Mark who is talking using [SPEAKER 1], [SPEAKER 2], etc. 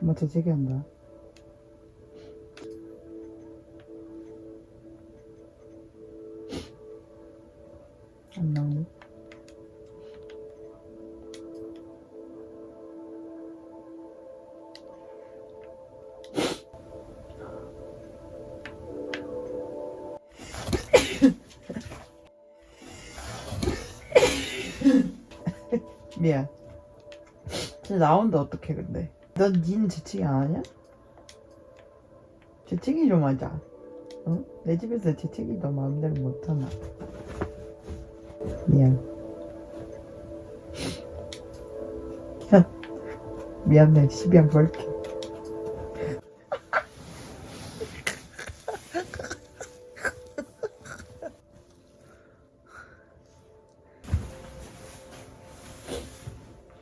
[SPEAKER 1] 엄마 재채기 한다. 안 나오네. 미안. 진짜 나온다 어떡해 근데. 넌 니는 재채기 안 하냐? 재채기 좀 하자. 어? 내 집에서 재채기 너 마음대로 못하나. 미안. 미안해. 12양 벌게.